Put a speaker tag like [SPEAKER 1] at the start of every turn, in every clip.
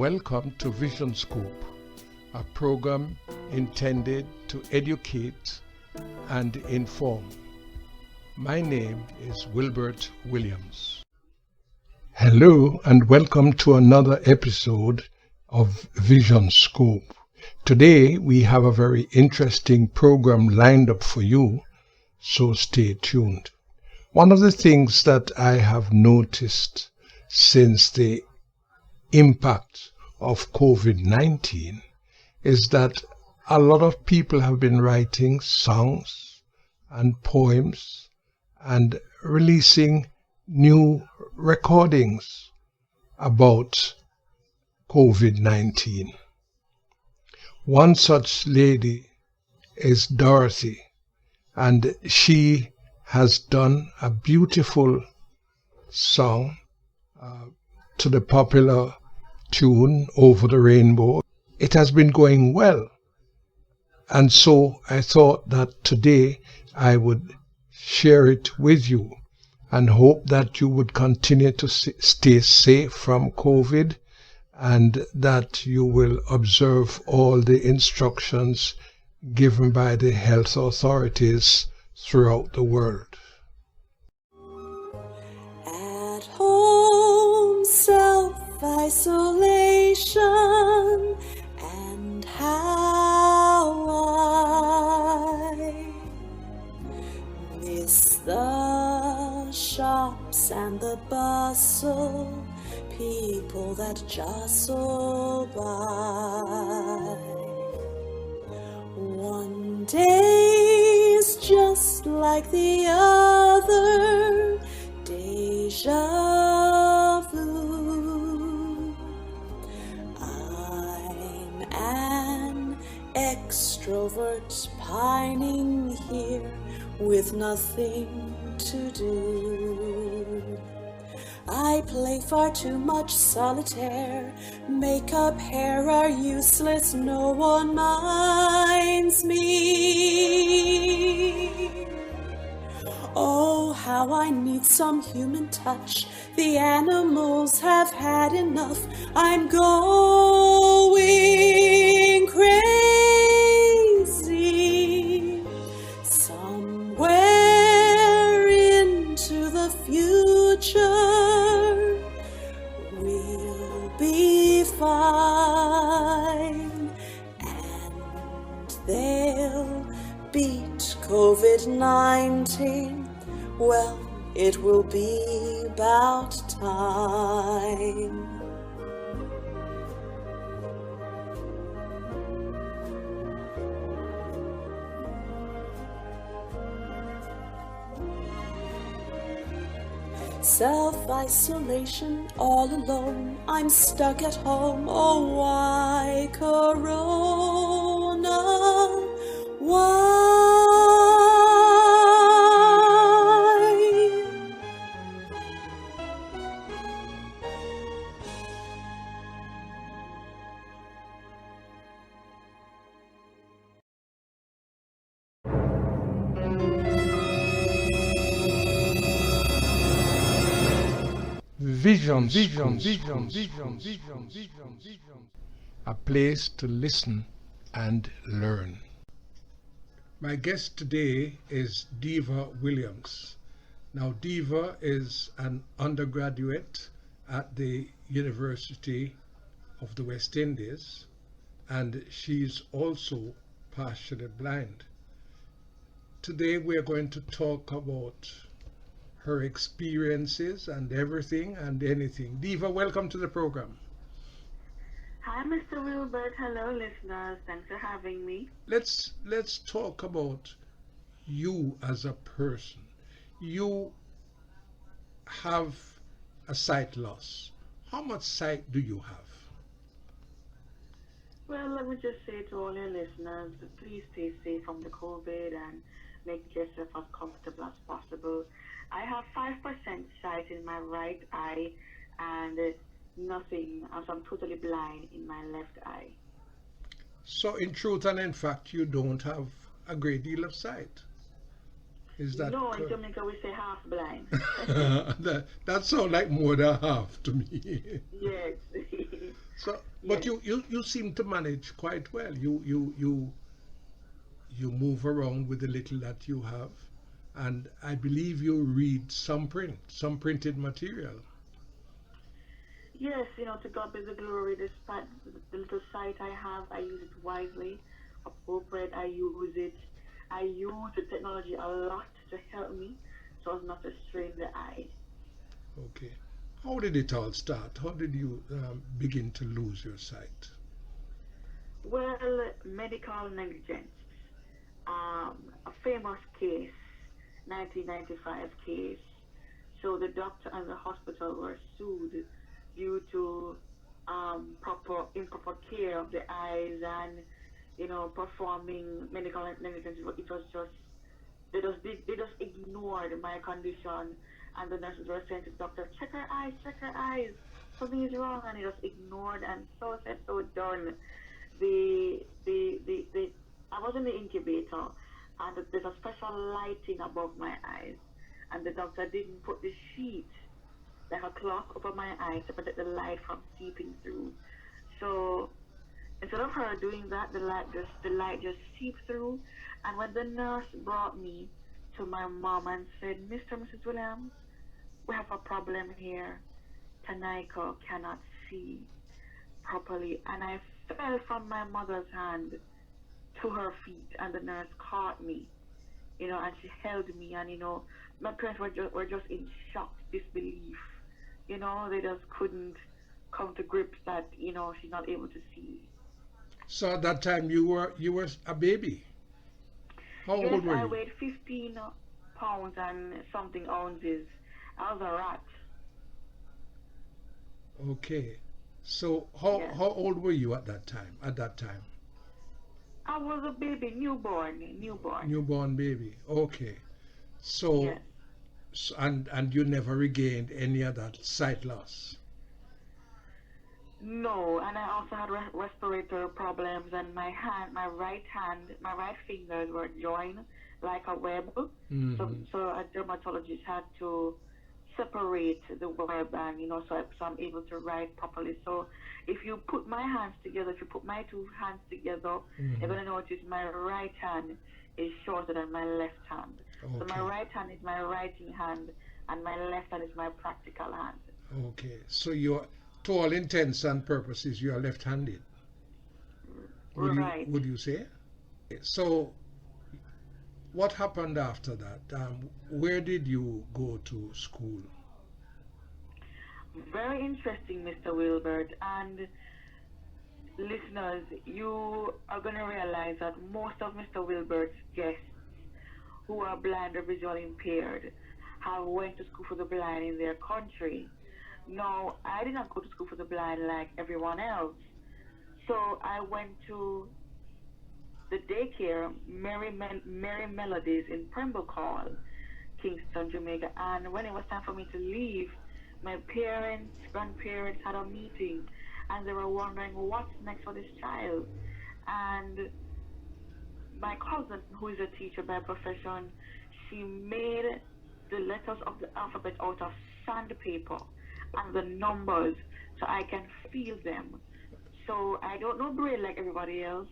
[SPEAKER 1] Welcome to Vision Scope, a program intended to educate and inform. My name is Wilbert Williams. Hello and welcome to another episode of Vision Scope. Today we have a very interesting program lined up for you, so stay tuned. One of the things that I have noticed since the impact of COVID-19 is that a lot of people have been writing songs and poems and releasing new recordings about COVID-19. One such lady is Dorothy, and she has done a beautiful song to the popular tune Over the Rainbow. It has been going well, and so I thought that today I would share it with you and hope that you would continue to stay safe from COVID and that you will observe all the instructions given by the health authorities throughout the world.
[SPEAKER 2] At home, self-isolation, and how I miss the shops and the bustle, people that jostle by. One day's just like the other, deja vu. I'm an extrovert pining here with nothing to do. I play far too much solitaire. Makeup, hair are useless, no one minds me. Oh, how I need some human touch. The animals have had enough. I'm going crazy. Somewhere into the future, we'll be fine, and they'll beat COVID-19. Well, it will be about time. Self-isolation, all alone, I'm stuck at home. Oh, why, Corona? Why?
[SPEAKER 1] Vision, a place to listen and learn. My guest today is Diva Williams. Now, Diva is an undergraduate at the University of the West Indies, and she's also partially blind. Today we're going to talk about her experiences and everything and anything. Diva, welcome to the program.
[SPEAKER 3] Hi, Mr. Wilbert. Hello, listeners. Thanks for having me.
[SPEAKER 1] Let's talk about you as a person. You have a sight loss. How much sight do you have?
[SPEAKER 3] Well, let me just say to all your listeners, please stay safe from the COVID and make yourself as comfortable as possible. I have 5% sight in my right eye and nothing, so I'm totally blind in my left eye.
[SPEAKER 1] So in truth and in fact, you don't have a great deal of sight. Is that
[SPEAKER 3] no,
[SPEAKER 1] correct?
[SPEAKER 3] In Jamaica we say half blind.
[SPEAKER 1] that sounds like more than half to me.
[SPEAKER 3] Yes.
[SPEAKER 1] So, but
[SPEAKER 3] Yes.
[SPEAKER 1] you seem to manage quite well. You move around with the little that you have, and I believe you read some printed material.
[SPEAKER 3] Yes, to God be the glory. Despite the little sight I have, I use it wisely, appropriate. I use it. I use the technology a lot to help me, so as not to strain the eye.
[SPEAKER 1] Okay. How did it all start? How did you begin to lose your sight?
[SPEAKER 3] Well, medical negligence. A famous case, 1995 case. So the doctor and the hospital were sued due to improper care of the eyes and performing medical negligence. It was just they just ignored my condition, and the nurses were saying to the doctor, check her eyes, something is wrong, and he just ignored and so said so done. The I was in the incubator, and there's a special lighting above my eyes, and the doctor didn't put the sheet like a cloth over my eyes to protect the light from seeping through. So instead of her doing that, the light just seeped through. And when the nurse brought me to my mom and said, Mr. and Mrs. Williams, we have a problem here. Tanika cannot see properly. And I fell from my mother's hand to her feet, and the nurse caught me, and she held me, and my parents were just in shock, disbelief. They just couldn't come to grips that she's not able to see.
[SPEAKER 1] So at that time you were a baby. How
[SPEAKER 3] Yes,
[SPEAKER 1] old were
[SPEAKER 3] I
[SPEAKER 1] you?
[SPEAKER 3] weighed 15 pounds and something ounces. I was a rat.
[SPEAKER 1] Okay. So
[SPEAKER 3] Yes.
[SPEAKER 1] how old were you at that time? At that time,
[SPEAKER 3] I was a baby, newborn, newborn.
[SPEAKER 1] newborn baby. Okay. So,
[SPEAKER 3] Yes.
[SPEAKER 1] and you never regained any of that sight loss.
[SPEAKER 3] No, and I also had respiratory problems, and my right hand, my right fingers were joined like a web. So a dermatologist had to separate the web, and so I'm able to write properly. So if you put my hands together, if you put my two hands together, you're
[SPEAKER 1] Hmm.
[SPEAKER 3] gonna notice my right hand is shorter than my left hand. So my
[SPEAKER 1] Okay.
[SPEAKER 3] right hand is my writing hand, and my left hand is my practical hand.
[SPEAKER 1] Okay. So you're, to all intents and purposes, you are left-handed. Would you
[SPEAKER 3] Right.
[SPEAKER 1] would you say? So what happened after that? Where did you go to school?
[SPEAKER 3] Very interesting, Mr. Wilbert. And listeners, you are going to realize that most of Mr. Wilbert's guests who are blind or visually impaired have went to school for the blind in their country. No, I did not go to school for the blind like everyone else. So I went to the daycare Mary Melodies in Pembroke Hall, Kingston, Jamaica. And when it was time for me to leave, my parents, grandparents had a meeting, and they were wondering what's next for this child. And my cousin, who is a teacher by profession, she made the letters of the alphabet out of sandpaper and the numbers so I can feel them. So I don't know Braille like everybody else.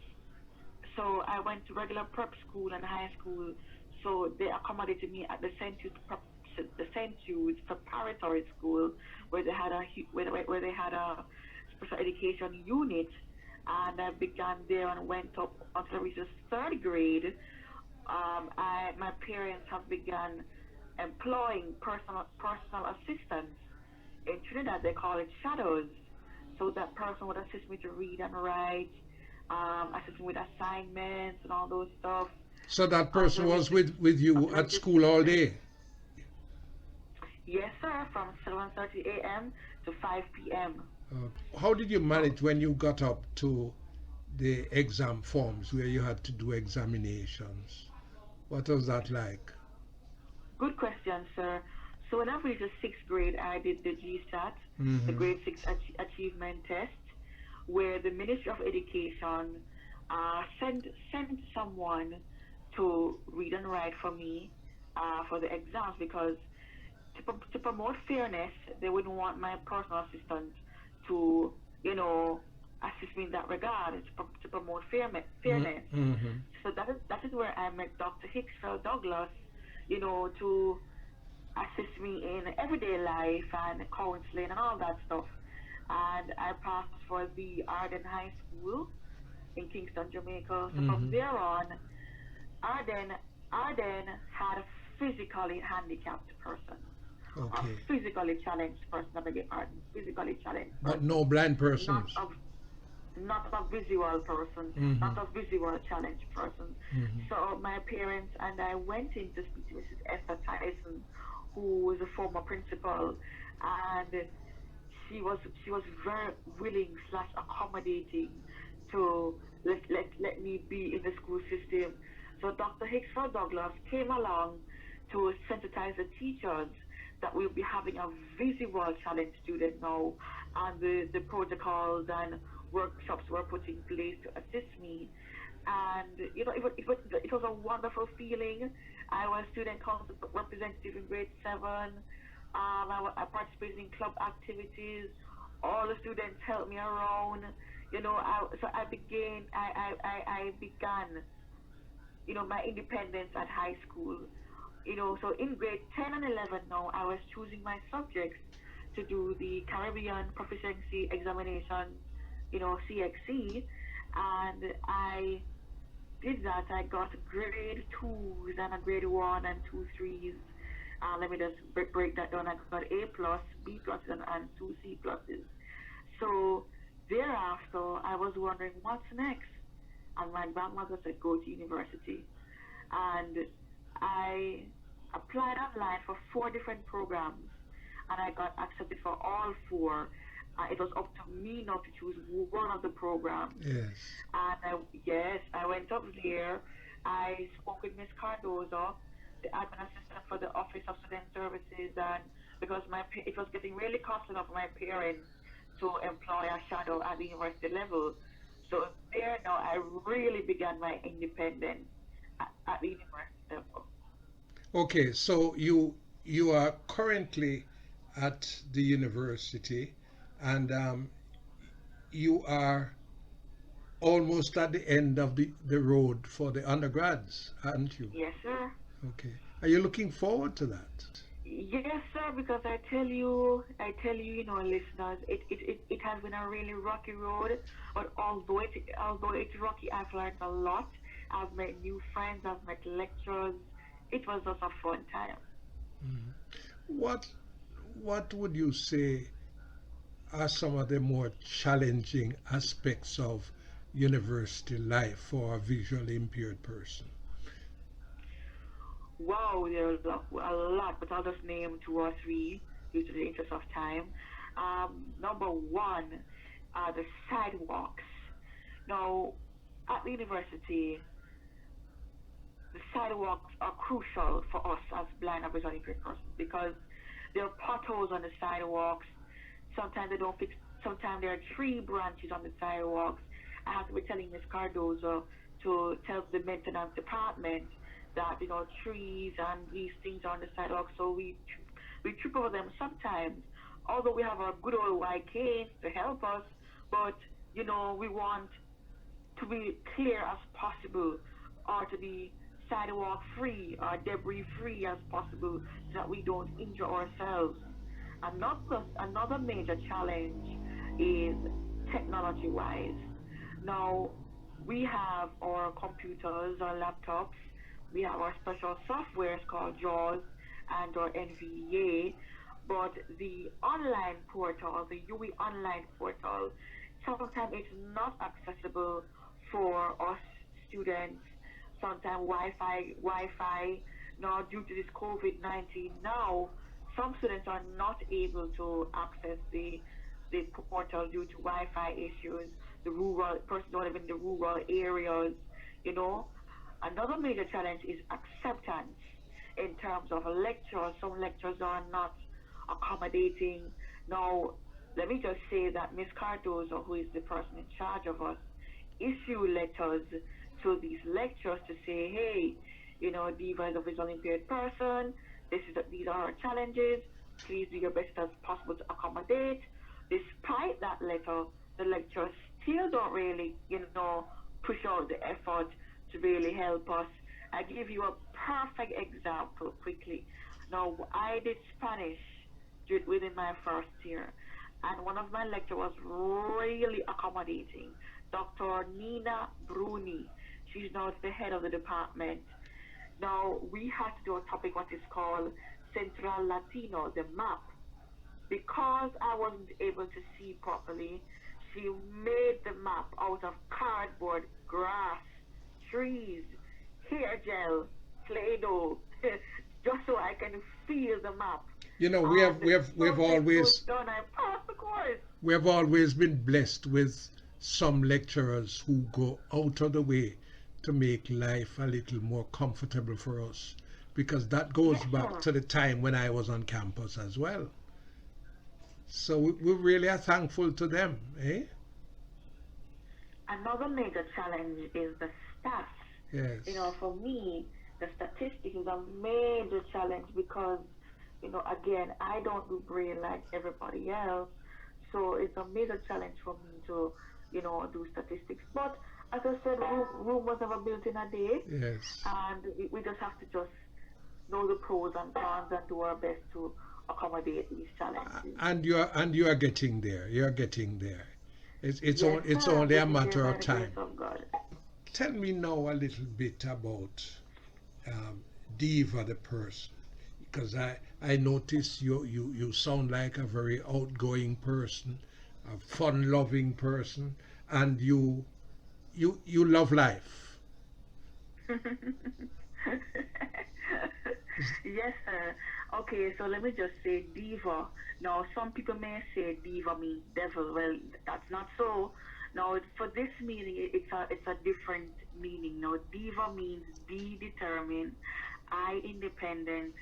[SPEAKER 3] So I went to regular prep school and high school. So they accommodated me at the St. Jude's preparatory school, where they had where they had a special education unit, and I began there and went up until I reached the third grade. My parents have begun employing personal assistants. In Trinidad, they call it shadows. So that person would assist me to read and write, assist me with assignments and all those stuff.
[SPEAKER 1] So that person
[SPEAKER 3] Until I
[SPEAKER 1] was
[SPEAKER 3] reached
[SPEAKER 1] with you
[SPEAKER 3] until I
[SPEAKER 1] at
[SPEAKER 3] reached the
[SPEAKER 1] school
[SPEAKER 3] sixth
[SPEAKER 1] all
[SPEAKER 3] grade.
[SPEAKER 1] day.
[SPEAKER 3] Yes, sir, from 7:30 a.m. to 5 p.m.
[SPEAKER 1] How did you manage when you got up to the exam forms where you had to do examinations? What was that like?
[SPEAKER 3] Good question, sir. So when I reached the sixth grade, I did the GSAT, the
[SPEAKER 1] Hmm.
[SPEAKER 3] Grade 6 Achievement Test, where the Ministry of Education sent someone to read and write for me for the exams because to promote fairness, they wouldn't want my personal assistant to, assist me in that regard, to promote fairness. So that is where I met Dr. Hicksfeld Douglas, to assist me in everyday life and counseling and all that stuff. And I passed for the Arden High School in Kingston, Jamaica. So from there on, Arden Arden had a physically handicapped person. A
[SPEAKER 1] Okay.
[SPEAKER 3] physically challenged person, I beg your pardon, physically challenged
[SPEAKER 1] But
[SPEAKER 3] person.
[SPEAKER 1] no blind persons.
[SPEAKER 3] Not a visual person, not a visual challenged person. So my parents and I went in to speak to Mrs. Esther Tyson, who was a former principal, and she was very willing slash accommodating to let me be in the school system. So Dr. Hicksford Douglas came along to sensitize the teachers that we'll be having a visual challenge student now, and the protocols and workshops were put in place to assist me. And it was a wonderful feeling. I was student council representative in grade 7. I participated in club activities. All the students helped me around. I began my independence at high school. So in grade 10 and 11 now, I was choosing my subjects to do the Caribbean Proficiency Examination, CXC, and I did that. I got grade 2s and a grade 1 and 2 3s. Let me just break that down. I got A plus, B plus, and 2 C pluses. So thereafter, I was wondering what's next. And my grandmother said, go to university. And I applied online for 4 different programs, and I got accepted for all 4. It was up to me now to choose one of the programs.
[SPEAKER 1] Yes.
[SPEAKER 3] And I went up there. I spoke with Miss Cardozo, the admin assistant for the Office of Student Services, and because it was getting really costly for my parents to employ a shadow at the university level. So there now I really began my independence at the university level.
[SPEAKER 1] Okay, so you are currently at the university, and you are almost at the end of the road for the undergrads, aren't you?
[SPEAKER 3] Yes, sir.
[SPEAKER 1] Okay. Are you looking forward to that?
[SPEAKER 3] Yes, sir, because I tell you, listeners, it has been a really rocky road, but although it's rocky, I've learned a lot. I've met new friends, I've met lecturers. It was just a fun time.
[SPEAKER 1] What would you say are some of the more challenging aspects of university life for a visually impaired person?
[SPEAKER 3] Wow, there's a lot, but I'll just name 2 or 3 due to the interest of time. Number 1 are the sidewalks. Now, at the university, the sidewalks are crucial for us as blind or visually impaired persons because there are potholes on the sidewalks. Sometimes they don't fix. Sometimes there are tree branches on the sidewalks. I have to be telling Ms. Cardozo to tell the maintenance department that trees and these things are on the sidewalk, so we trip over them sometimes. Although we have our good old white canes to help us, but we want to be clear as possible, or to be sidewalk free or debris free as possible, so that we don't injure ourselves. Another major challenge is technology wise. Now we have our computers, our laptops. We have our special softwares called JAWS and our NVDA, but the online portal, the UE online portal, sometimes it's not accessible for us students. Sometimes Wi-Fi. Now, due to this COVID-19, now some students are not able to access the portal due to Wi-Fi issues. The rural persons don't live in the rural areas, Another major challenge is acceptance in terms of lectures. Some lectures are not accommodating. Now, let me just say that Ms. Cardozo, who is the person in charge of us, issue letters to these lecturers to say, hey, Diva is a visually impaired person. These are our challenges. Please do your best as possible to accommodate. Despite that letter, the lecturers still don't really, push out the effort to really help us. I give you a perfect example quickly. Now, I did Spanish within my first year, and one of my lecturers was really accommodating. Dr. Nina Bruni. She's now the head of the department. Now, we had to do a topic what is called Central Latino, the map. Because I wasn't able to see properly, she made the map out of cardboard, grass, trees, hair gel, Play-Doh, just so I can feel the map.
[SPEAKER 1] You know, we have always been blessed with some lecturers who go out of the way to make life a little more comfortable for us, because that goes back to the time when I was on campus as well. So we really are thankful to them, eh?
[SPEAKER 3] Another major challenge is the stats.
[SPEAKER 1] Yes.
[SPEAKER 3] For me, the statistics is a major challenge because, again, I don't do brain like everybody else. So it's a major challenge for me to, do statistics. But as I said, Rome was never built in a day.
[SPEAKER 1] Yes.
[SPEAKER 3] And we just have to just know the pros and cons and do our best to accommodate these challenges.
[SPEAKER 1] And you are getting there. You are getting there. It's only a matter of time. Tell me now a little bit about Diva the person, because I notice you sound like a very outgoing person, a fun-loving person, and you love life.
[SPEAKER 3] Yes, sir. Okay, so let me just say Diva. Now, some people may say Diva means devil. Well, that's not so. Now, for this meaning, it's a different meaning. Now, Diva means D, determined, I, independent,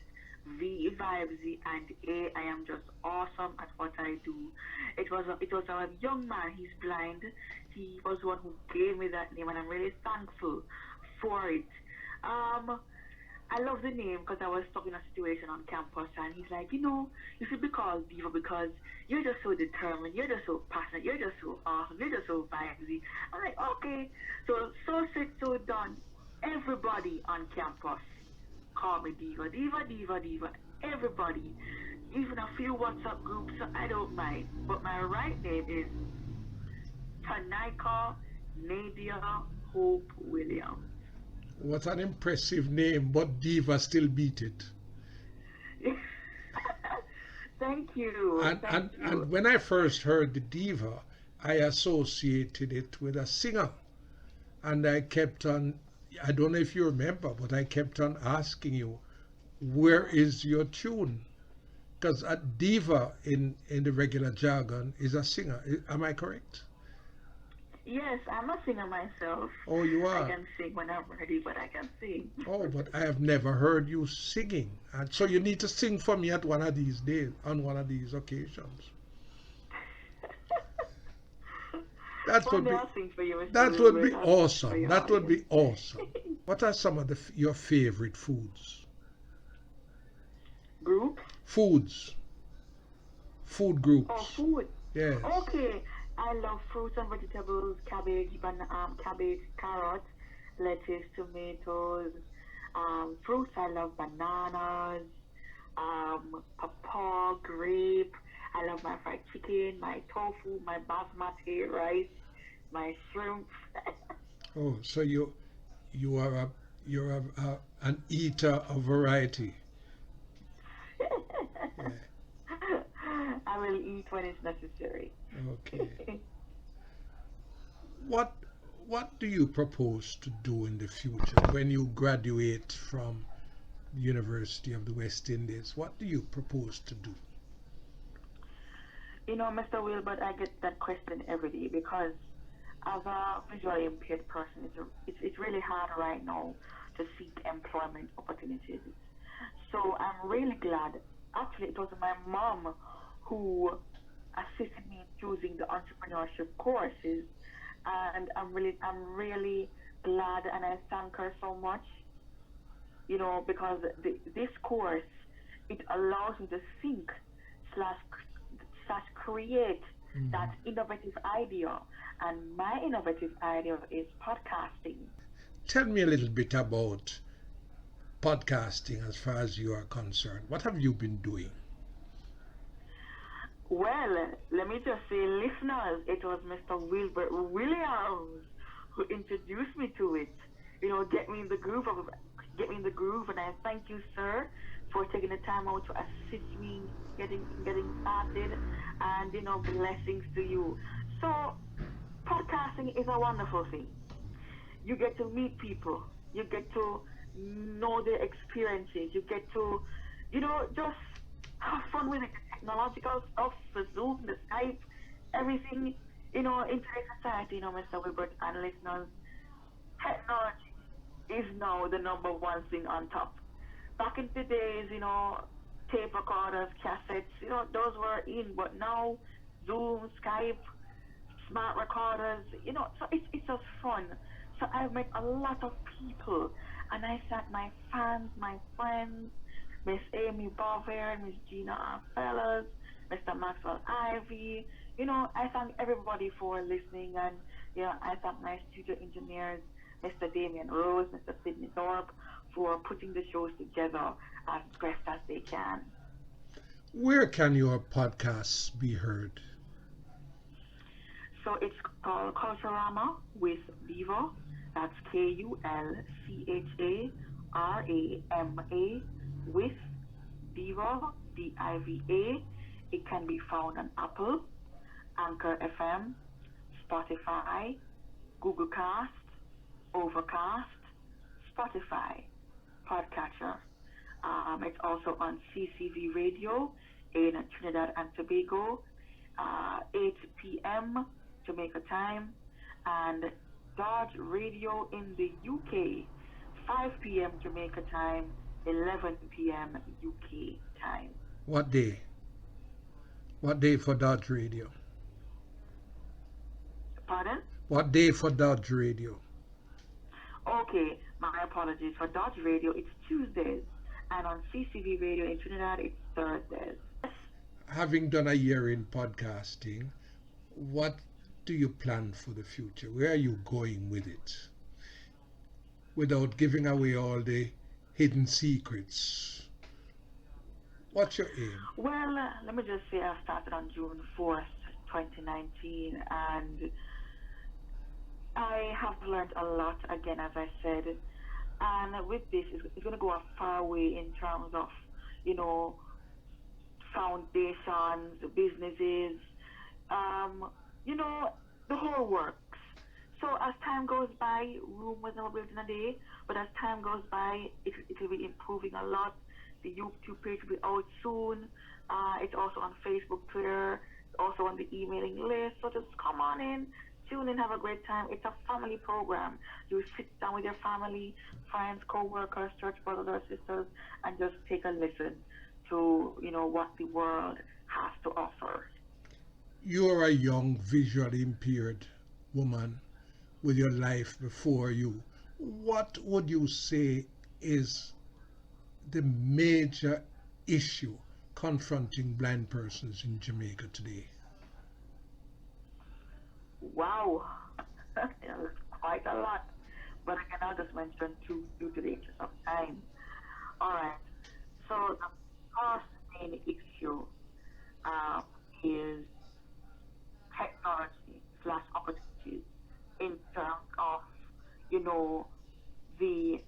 [SPEAKER 3] V, vibesy, and A, I am just awesome at what I do. It was a young man. He's blind. He was one who gave me that name, and I'm really thankful for it. I love the name because I was stuck in a situation on campus, and he's like, you should be called Diva because you're just so determined, you're just so passionate, you're just so awesome, you're just so vibesy. I'm like, okay. So said, so done. Everybody on campus call me Diva, Diva, Diva, Diva. Everybody. Even a few WhatsApp groups, so I don't mind. But my right name is Tonika Nadia Hope Williams.
[SPEAKER 1] What an impressive name, but Diva still beat it.
[SPEAKER 3] Thank you.
[SPEAKER 1] And when I first heard the Diva, I associated it with a singer. And I kept on, I don't know if you remember, but I kept on asking you, where is your tune? Because a diva in the regular jargon is a singer. Am I correct?
[SPEAKER 3] Yes, I'm a singer myself.
[SPEAKER 1] Oh, you are?
[SPEAKER 3] I can sing when I'm ready, but I can sing.
[SPEAKER 1] Oh, but I have never heard you singing. And so you need to sing for me at one of these days, on one of these occasions. That would be awesome. That would be awesome. What are some of your favorite foods?
[SPEAKER 3] Groups?
[SPEAKER 1] Foods. Food groups.
[SPEAKER 3] Oh, food.
[SPEAKER 1] Yes.
[SPEAKER 3] Okay. I love fruits and vegetables, cabbage, carrots, lettuce, tomatoes. Fruits, I love bananas, pawpaw, grape. I love my fried chicken, my tofu, my basmati rice, my shrimp.
[SPEAKER 1] Oh, so you're an eater of variety. Yeah.
[SPEAKER 3] I will eat when it's necessary.
[SPEAKER 1] Okay. What do you propose to do in the future when you graduate from the University of the West Indies? What do you propose to do?
[SPEAKER 3] Mr. Wilbert, I get that question every day because as a visually impaired person, it's really hard right now to seek employment opportunities. So I'm really glad. Actually, it was my mom who assisted me in choosing the entrepreneurship courses, and I'm really glad, and I thank her so much. Because this course, it allows me to think slash create that innovative idea. And my innovative idea is podcasting.
[SPEAKER 1] Tell me a little bit about podcasting as far as you are concerned. What have you been doing?
[SPEAKER 3] Well, let me just say, listeners, it was Mr. Wilbert Williams who introduced me to it. Get me in the groove and I thank you, sir, for taking the time out to assist me getting started, and blessings to you. So, podcasting is a wonderful thing. You get to meet people. You get to know their experiences. You get to, just have fun with it. The technological stuff, the Zoom, the Skype, everything, in today's society, Mr. Wilbert and listeners, technology is now the number one thing on top. Back in the days, tape recorders, cassettes, those were in, but now Zoom, Skype, smart recorders, so it's just fun. So I've met a lot of people, and I thank my fans, my friends, Miss Amy Bover, Miss Gina Fellas, Mr. Maxwell Ivy. I thank everybody for listening, and I thank my studio engineers, Mr. Damian Rose, Mr. Sidney Thorpe, for putting the shows together as best as they can.
[SPEAKER 1] Where can your podcasts be heard?
[SPEAKER 3] So it's called Kulcharama with Diva. That's Kulcharama with Diva, Diva. It can be found on Apple, Anchor FM, Spotify, Google Cast, Overcast, Spotify, Podcatcher. It's also on CCV Radio in Trinidad and Tobago, 8 p.m. Jamaica time, and Dodge Radio in the UK, 5 p.m. Jamaica time, 11 p.m. UK time.
[SPEAKER 1] What day? What day for Dodge Radio?
[SPEAKER 3] Pardon?
[SPEAKER 1] What day for Dodge Radio?
[SPEAKER 3] Okay, my apologies. For Dodge Radio, it's Tuesdays, and on CCV Radio in Trinidad, it's Thursdays.
[SPEAKER 1] Having done a year in podcasting, what do you plan for the future? Where are you going with it? Without giving away all the hidden secrets. What's your aim?
[SPEAKER 3] Well, let me just say I started on June 4th, 2019, and I have learned a lot, again, as I said. And with this, it's going to go a far way in terms of, foundations, businesses, the whole works. So as time goes by, Rome was never built in a day, but as time goes by, it will be improving a lot. The YouTube page will be out soon. It's also on Facebook, Twitter, it's also on the emailing list. So just come on in, tune in, have a great time. It's a family program. You sit down with your family, friends, co-workers, church brothers or sisters, and just take a listen to, what the world has to offer.
[SPEAKER 1] You're a young, visually impaired woman with your life before you. What would you say is the major issue confronting blind persons in Jamaica today?
[SPEAKER 3] Wow, that's quite a lot. But again, I'll just mention two due to the interest of time. All right. So the first main issue is technology/opportunities in terms of, the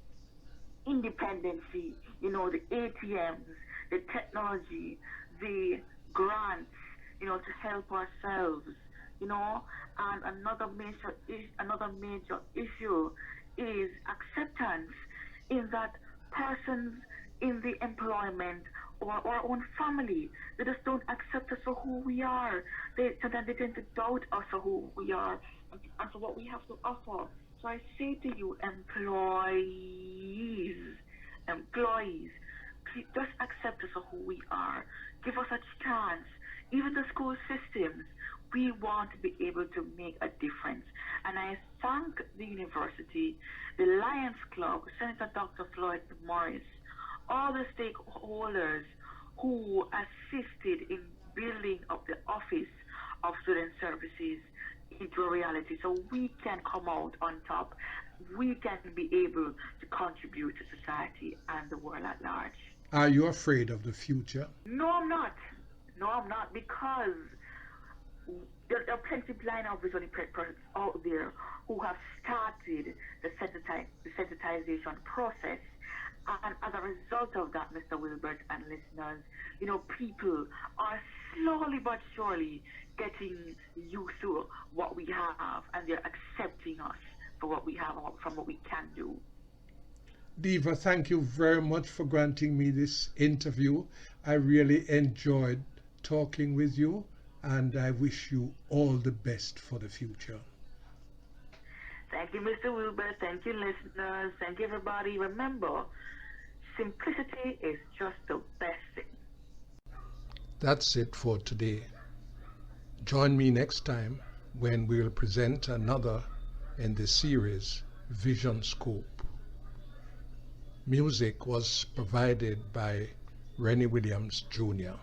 [SPEAKER 3] independency, the ATMs, the technology, the grants, to help ourselves, and another major issue is acceptance, in that persons in the employment or our own family, they just don't accept us for who we are. Sometimes they tend to doubt us for who we are and for what we have to offer. So I say to you, employees, please just accept us for who we are. Give us a chance. Even the school systems, we want to be able to make a difference. And I thank the university, the Lions Club, Senator Dr. Floyd Morris, all the stakeholders who assisted in building up the office of student services into a reality so we can come out on top. We can be able to contribute to society and the world at large.
[SPEAKER 1] Are you afraid of the future?
[SPEAKER 3] No, I'm not. No, I'm not, because there are plenty of blind or visually impaired persons out there who have started the sensitization process. And as a result of that, Mr. Wilbert and listeners, people are slowly but surely getting used to what we have, and they're accepting us for what we have and from what we can do.
[SPEAKER 1] Diva, thank you very much for granting me this interview. I really enjoyed talking with you, and I wish you all the best for the future.
[SPEAKER 3] Thank you, Mr. Wilbert. Thank you, listeners. Thank you, everybody. Remember, simplicity is just the best thing.
[SPEAKER 1] That's it for today. Join me next time when we'll present another in the series Vision Scope. Music was provided by Rennie Williams Jr.